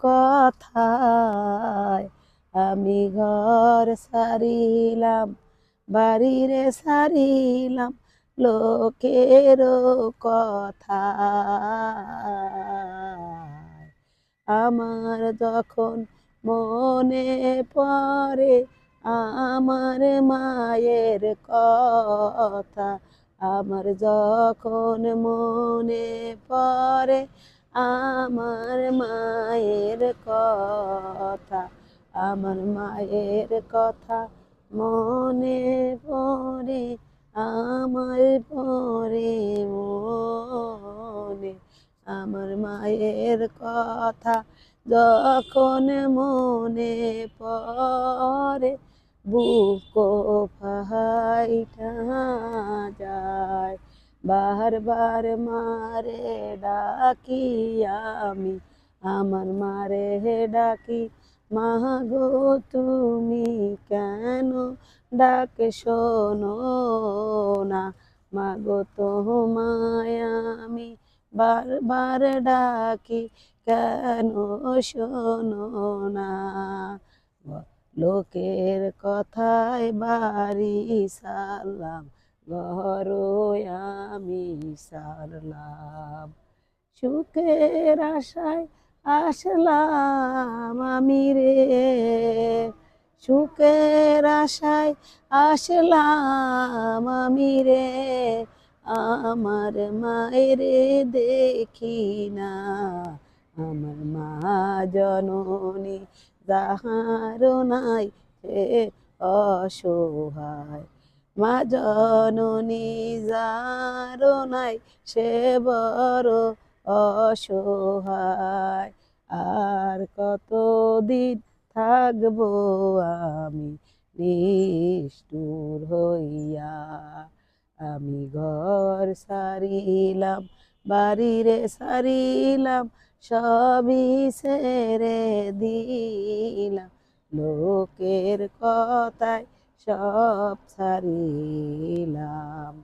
কথায় আমি ঘর সারিলাম, বাড়িরে সারিলাম লোকের কথায়। আমার যখন মনে পড়ে আমার মায়ের কথা, আমার যখন মনে পড়ে আমার মায়ের কথা, আমার মায়ের কথা মনে পড়ে, আমার পড়ে মনে। আমার মায়ের কথা যখন মনে পড়ে বুক ফাইটা যায়। বারবার মারে ডাকি আমি, আমার মারে ডাকি, মা গো তুমি কেন ডাকে শোনো না, মা গো তোমায় আমি বারবার ডাকি কেন শোনো না। লোকের কথায় বাড়ি সারলাম, ঘর আমি সারলাম। সুখের আশায় আসলাম আমি রে, সুখের আশায় আসলাম আমি রে, আমার মায়ের দেখি না, আমার মা জননী যাহার নাই সে অসহায়, মা জননী যার নাই সে বড় অসহায়। আর কতদিন থাকবো আমি নিষ্ঠুর হইয়া, আমি ঘর সারিলাম, বাড়িরে সারিলাম, সবই ছেড়ে দিলাম, লোকের কথায় সব ছাড়িলাম।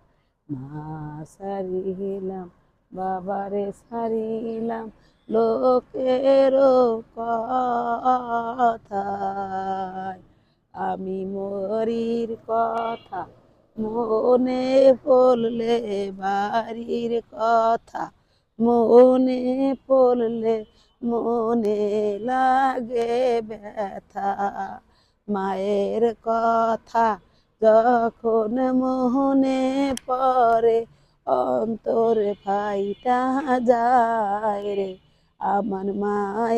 মা সারিলাম, বাবারে সারিলাম, লোকের কথায়। আমি মরির কথা মনে পড়লে, বাড়ির কথা মনে পড়লে, মনে লাগে ব্যথা। মায়ের কথা যখন মনে পড়ে অন্তর ফাইটা যায় রে, আমার মায়ের